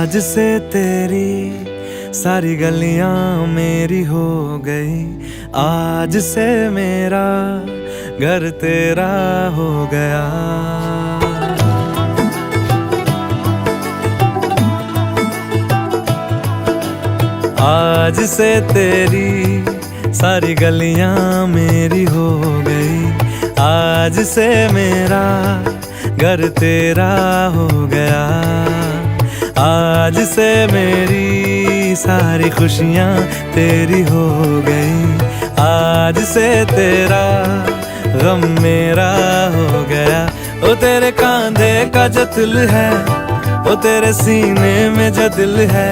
आज से तेरी सारी गलियां मेरी हो गई, आज से मेरा घर तेरा हो गया। आज से तेरी सारी गलियां मेरी हो गई, आज से मेरा घर तेरा हो गया। आज से मेरी सारी खुशियां तेरी हो गई, आज से तेरा गम मेरा हो गया। ओ तेरे कांधे का जो दिल है, ओ तेरे सीने में जो दिल है,